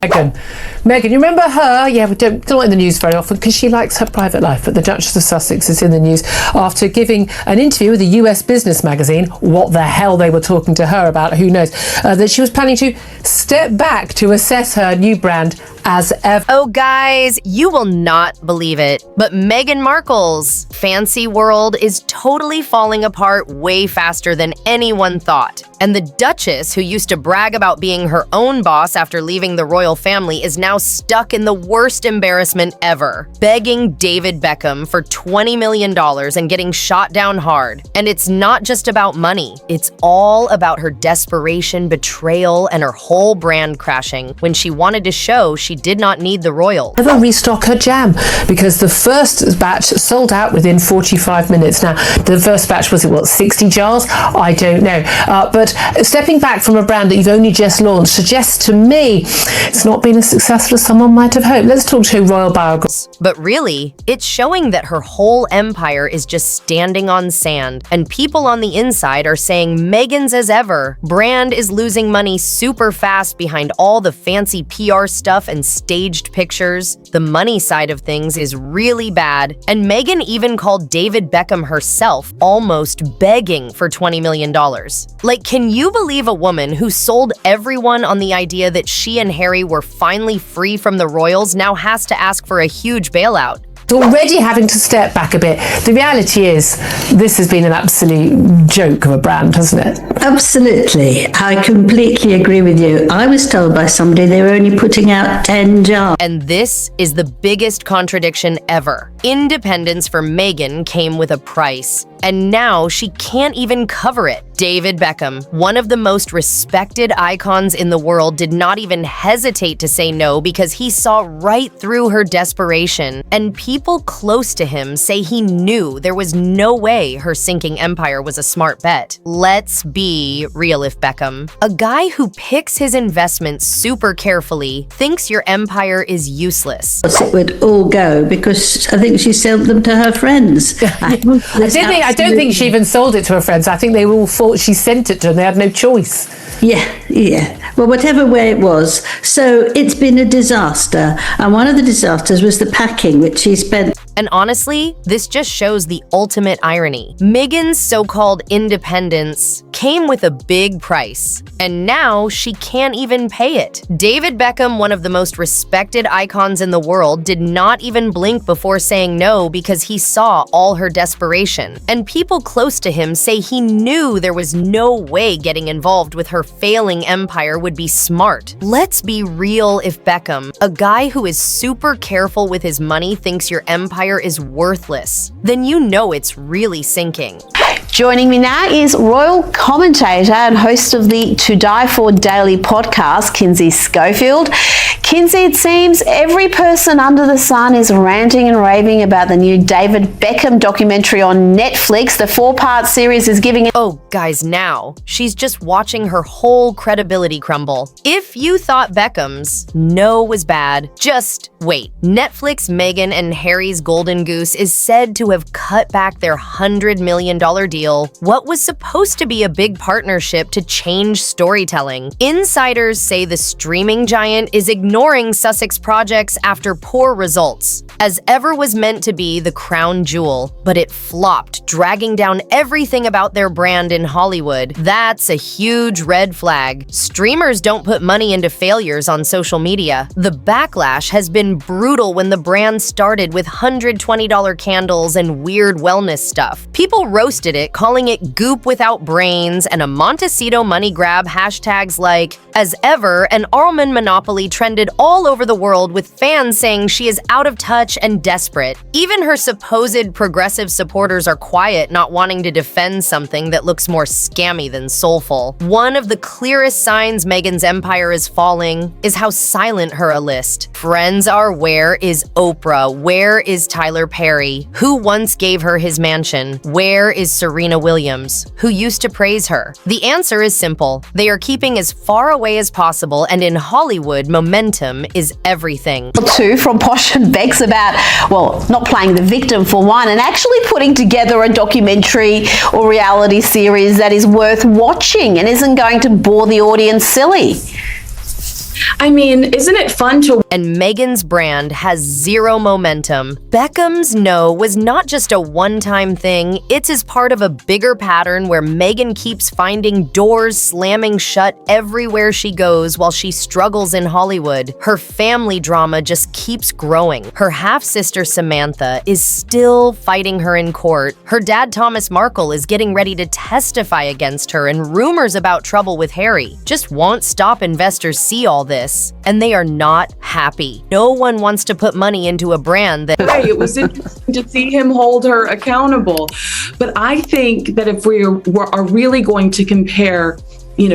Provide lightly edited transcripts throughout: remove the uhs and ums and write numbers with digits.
Meghan, you remember her? Yeah, we don't not in the news very often because she likes her private life, but the Duchess of Sussex is in the news after giving an interview with a US business magazine. What the hell they were talking to her about, who knows, that she was planning to step back to assess her new brand As Ever. Oh guys, you will not believe it, but Meghan Markle's fancy world is totally falling apart way faster than anyone thought. And the Duchess, who used to brag about being her own boss after leaving the royal family, is now stuck in the worst embarrassment ever, begging David Beckham for $20 million and getting shot down hard. And it's not just about money. It's all about her desperation, betrayal, and her whole brand crashing when she wanted to show she did not need the royals. Never restock her jam because the first batch sold out within 45 minutes. Now, the first batch was, 60 jars? I don't know. But stepping back from a brand that you've only just launched suggests to me it's not been as successful as someone might have hoped. Let's talk to royal biographers. But really, it's showing that her whole empire is just standing on sand, and people on the inside are saying Meghan's As Ever brand is losing money super fast behind all the fancy PR stuff and staged pictures. The money side of things is really bad, and Meghan even called David Beckham herself, almost begging for $20 million. Like, can you believe a woman who sold everyone on the idea that she and Harry were finally free from the royals now has to ask for a huge bailout? Already having to step back a bit. The reality is this has been an absolute joke of a brand, hasn't it? Absolutely. I completely agree with you. I was told by somebody they were only putting out 10 jars. And this is the biggest contradiction ever. Independence for Meghan came with a price, and now she can't even cover it. David Beckham, one of the most respected icons in the world, did not even hesitate to say no because he saw right through her desperation. And people close to him say he knew there was no way her sinking empire was a smart bet. Let's be real if Beckham, a guy who picks his investments super carefully, thinks your empire is useless. It would all go because I think she sold them to her friends. I don't think she even sold it to her friends. I think they all thought she sent it to them. They had no choice. Yeah. Well, whatever way it was. So it's been a disaster. And one of the disasters was the packing, which she spent. And honestly, this just shows the ultimate irony. Meghan's so-called independence came with a big price, and now she can't even pay it. David Beckham, one of the most respected icons in the world, did not even blink before saying no because he saw all her desperation. And people close to him say he knew there was no way getting involved with her failing empire would be smart. Let's be real if Beckham, a guy who is super careful with his money, thinks your empire is worthless, then you know it's really sinking. Joining me now is royal commentator and host of the To Die For Daily podcast, Kinsey Schofield. Kinsey, it seems every person under the sun is ranting and raving about the new David Beckham documentary on Netflix. The 4-part series is giving it. Oh, guys, now she's just watching her whole credibility crumble. If you thought Beckham's no was bad, just wait. Netflix, Meghan, and Harry's golden goose is said to have cut back their $100 million deal, what was supposed to be a big partnership to change storytelling. Insiders say the streaming giant is ignoring Sussex projects after poor results. As Ever was meant to be the crown jewel, but it flopped, dragging down everything about their brand in Hollywood. That's a huge red flag. Streamers don't put money into failures on social media. The backlash has been brutal when the brand started with $120 candles and weird wellness stuff. People roasted it, calling it goop without brains and a Montecito money grab. Hashtags like As Ever and almond monopoly trended all over the world, with fans saying she is out of touch and desperate. Even her supposed progressive supporters are quiet, not wanting to defend something that looks more scammy than soulful. One of the clearest signs Meghan's empire is falling is how silent her list. Friends are, where is Oprah? Where is Tyler Perry? Who once gave her his mansion? Where is Serena Williams, who used to praise her? The answer is simple. They are keeping as far away as possible, and in Hollywood, momentum is everything. Two from Posh and Bex about, well, not playing the victim for one, and actually putting together a documentary or reality series that is worth watching and isn't going to bore the audience silly. I mean, isn't it fun to... And Meghan's brand has zero momentum. Beckham's no was not just a one-time thing, it's as part of a bigger pattern where Meghan keeps finding doors slamming shut everywhere she goes while she struggles in Hollywood. Her family drama just keeps growing. Her half-sister Samantha is still fighting her in court. Her dad Thomas Markle is getting ready to testify against her, and rumors about trouble with Harry just won't stop investors see all this, and they are not happy. No one wants to put money into a brand that... It was interesting to see him hold her accountable. But I think that if we are really going to compare,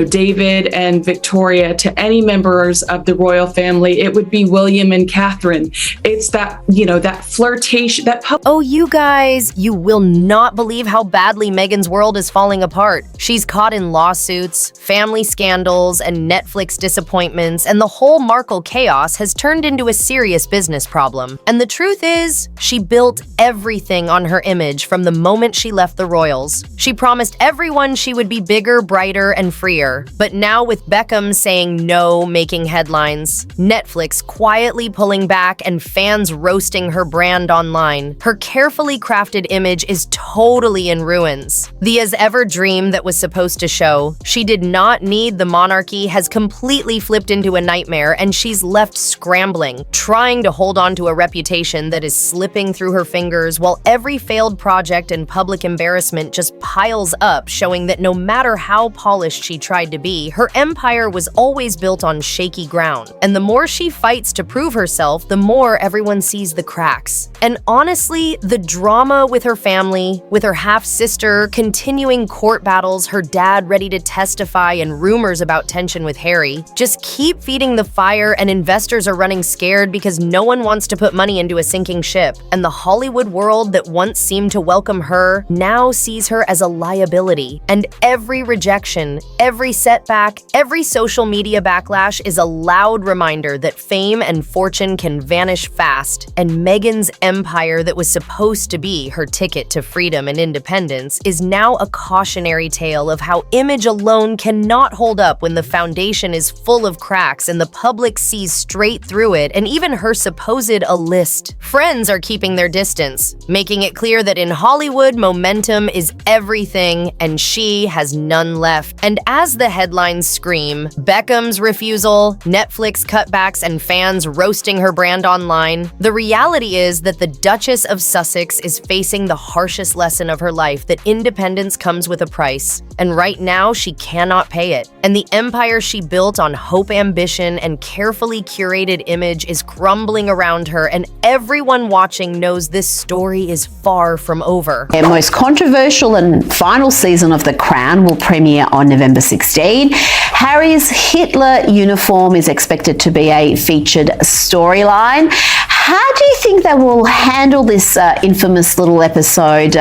David and Victoria to any members of the royal family, it would be William and Catherine. It's that, that flirtation, that... Oh, you guys, you will not believe how badly Meghan's world is falling apart. She's caught in lawsuits, family scandals, and Netflix disappointments, and the whole Markle chaos has turned into a serious business problem. And the truth is, she built everything on her image from the moment she left the royals. She promised everyone she would be bigger, brighter, and freer. But now with Beckham saying no making headlines, Netflix quietly pulling back, and fans roasting her brand online, her carefully crafted image is totally in ruins. The As Ever dream that was supposed to show she did not need the monarchy has completely flipped into a nightmare, and she's left scrambling, trying to hold on to a reputation that is slipping through her fingers, while every failed project and public embarrassment just piles up, showing that no matter how polished she tried to be, her empire was always built on shaky ground. And the more she fights to prove herself, the more everyone sees the cracks. And honestly, the drama with her family, with her half-sister, continuing court battles, her dad ready to testify, and rumors about tension with Harry, just keep feeding the fire, and investors are running scared because no one wants to put money into a sinking ship. And the Hollywood world that once seemed to welcome her now sees her as a liability. And every rejection, every setback, every social media backlash is a loud reminder that fame and fortune can vanish fast, and Meghan's empire that was supposed to be her ticket to freedom and independence is now a cautionary tale of how image alone cannot hold up when the foundation is full of cracks and the public sees straight through it, and even her supposed A-list friends are keeping their distance, making it clear that in Hollywood, momentum is everything and she has none left. And as the headlines scream, Beckham's refusal, Netflix cutbacks, and fans roasting her brand online, the reality is that the Duchess of Sussex is facing the harshest lesson of her life, that independence comes with a price. And right now, she cannot pay it. And the empire she built on hope, ambition, and carefully curated image is crumbling around her, and everyone watching knows this story is far from over. Their most controversial and final season of The Crown will premiere on November 16. Harry's Hitler uniform is expected to be a featured storyline. How do you think they will handle this infamous little episode,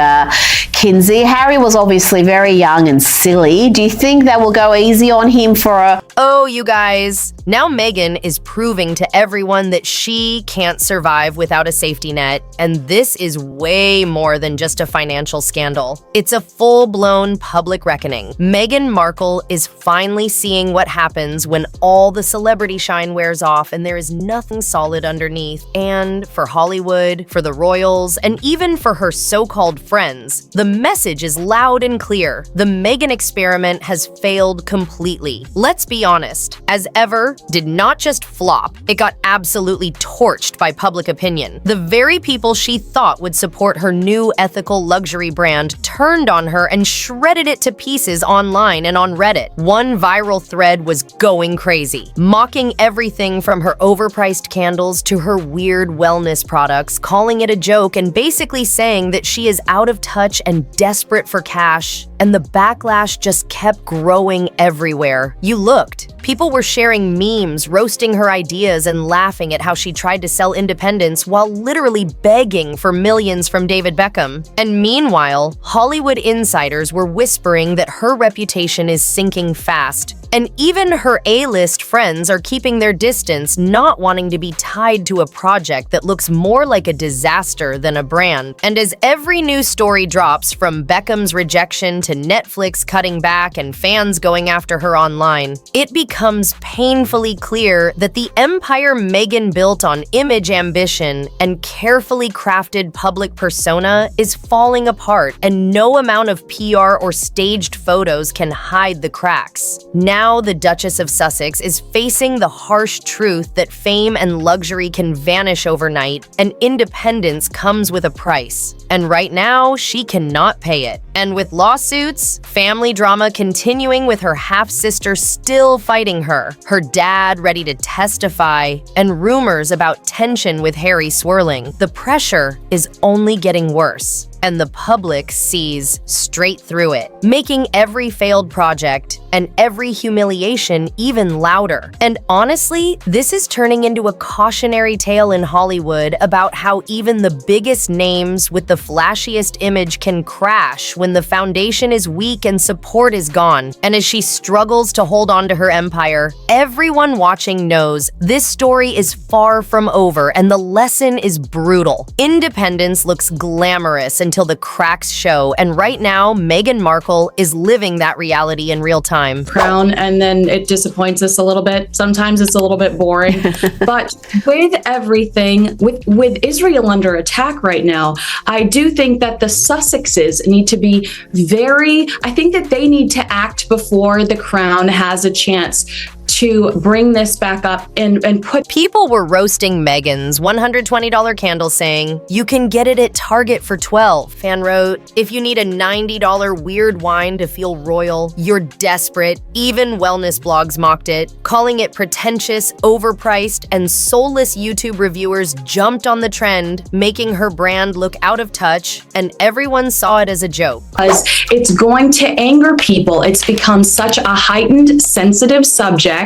Kinsey? Harry was obviously very young and silly. Do you think they will go easy on him for a... Oh, you guys. Now Meghan is proving to everyone that she can't survive without a safety net, and this is way more than just a financial scandal. It's a full-blown public reckoning. Meghan Markle is finally seeing what happens when all the celebrity shine wears off and there is nothing solid underneath. And for Hollywood, for the royals, and even for her so-called friends, the message is loud and clear. The Meghan experiment has failed completely. Let's be honest. As Ever did not just flop, it got absolutely torched by public opinion. The very people she thought would support her new ethical luxury brand turned on her and shredded it to pieces online and on Reddit. One viral thread was going crazy, mocking everything from her overpriced candles to her weird wellness products, calling it a joke and basically saying that she is out of touch and desperate for cash. And the backlash just kept growing everywhere. You looked. People were sharing memes, roasting her ideas, and laughing at how she tried to sell independence while literally begging for millions from David Beckham. And meanwhile, Hollywood insiders were whispering that her reputation is sinking fast. And even her A-list friends are keeping their distance, not wanting to be tied to a project that looks more like a disaster than a brand. And as every news story drops, drops from Beckham's rejection to Netflix cutting back and fans going after her online, it becomes painfully clear that the empire Meghan built on image ambition and carefully crafted public persona is falling apart, and no amount of PR or staged photos can hide the cracks. Now the Duchess of Sussex is facing the harsh truth that fame and luxury can vanish overnight, and independence comes with a price. And right now, she cannot pay it. And with lawsuits, family drama continuing with her half-sister still fighting her dad ready to testify, and rumors about tension with Harry swirling, the pressure is only getting worse. And the public sees straight through it, making every failed project and every humiliation even louder. And honestly, this is turning into a cautionary tale in Hollywood about how even the biggest names with the flashiest image can crash when the foundation is weak and support is gone. And as she struggles to hold on to her empire, everyone watching knows this story is far from over, and the lesson is brutal. Independence looks glamorous until the cracks show, and right now, Meghan Markle is living that reality in real time. Crown, and then it disappoints us a little bit. Sometimes it's a little bit boring. But with everything, with Israel under attack right now, I do think that the Sussexes need to be I think that they need to act before the Crown has a chance to bring this back up and put... People were roasting Meghan's $120 candle, saying, "You can get it at Target for $12. Fan wrote, "If you need a $90 weird wine to feel royal, you're desperate." Even wellness blogs mocked it, calling it pretentious, overpriced, and soulless. YouTube reviewers jumped on the trend, making her brand look out of touch, and everyone saw it as a joke. Because it's going to anger people. It's become such a heightened, sensitive subject.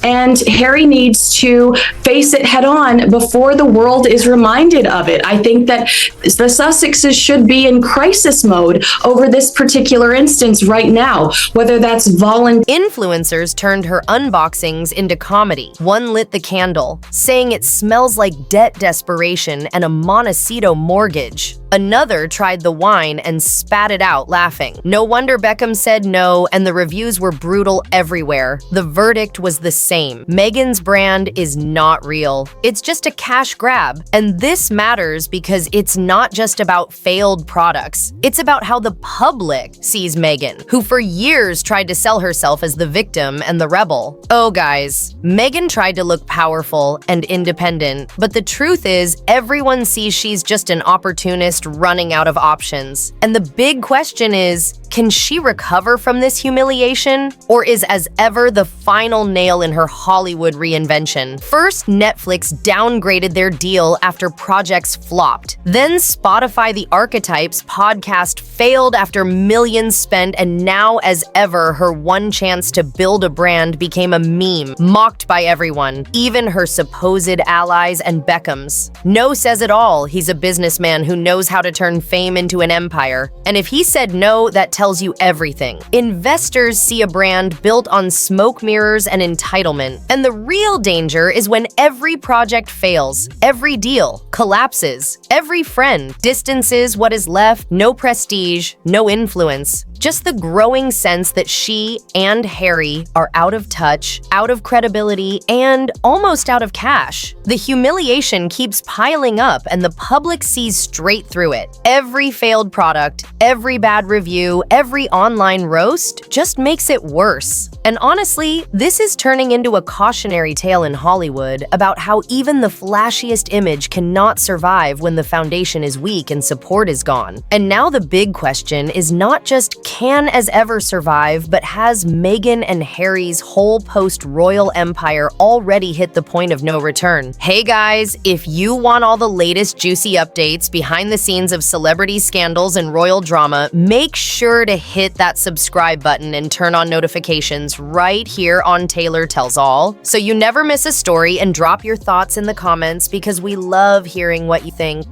And Harry needs to face it head on before the world is reminded of it. I think that the Sussexes should be in crisis mode over this particular instance right now, whether that's Influencers turned her unboxings into comedy. One lit the candle, saying it smells like debt desperation and a Montecito mortgage. Another tried the wine and spat it out, laughing. No wonder Beckham said no, and the reviews were brutal everywhere. The verdict was the same. Meghan's brand is not real. It's just a cash grab. And this matters because it's not just about failed products. It's about how the public sees Meghan, who for years tried to sell herself as the victim and the rebel. Oh, guys, Meghan tried to look powerful and independent, but the truth is everyone sees she's just an opportunist running out of options. And the big question is, can she recover from this humiliation? Or is As Ever the final nail in her Hollywood reinvention? First, Netflix downgraded their deal after projects flopped. Then Spotify The Archetypes podcast failed after millions spent, and now As Ever, her one chance to build a brand, became a meme, mocked by everyone, even her supposed allies and Beckhams. No says it all. He's a businessman who knows how to turn fame into an empire. And if he said no, that tells you everything. Investors see a brand built on smoke mirrors and entitlement. And the real danger is when every project fails, every deal collapses, every friend distances what is left, no prestige, no influence. Just the growing sense that she and Harry are out of touch, out of credibility, and almost out of cash. The humiliation keeps piling up, and the public sees straight through it. Every failed product, every bad review, every online roast just makes it worse. And honestly, this is turning into a cautionary tale in Hollywood about how even the flashiest image cannot survive when the foundation is weak and support is gone. And now the big question is not just can As Ever survive, but has Meghan and Harry's whole post-royal empire already hit the point of no return? Hey guys, if you want all the latest juicy updates behind the scenes of celebrity scandals and royal drama, make sure to hit that subscribe button and turn on notifications right here on Taylor Tells All, so you never miss a story, and drop your thoughts in the comments because we love hearing what you think.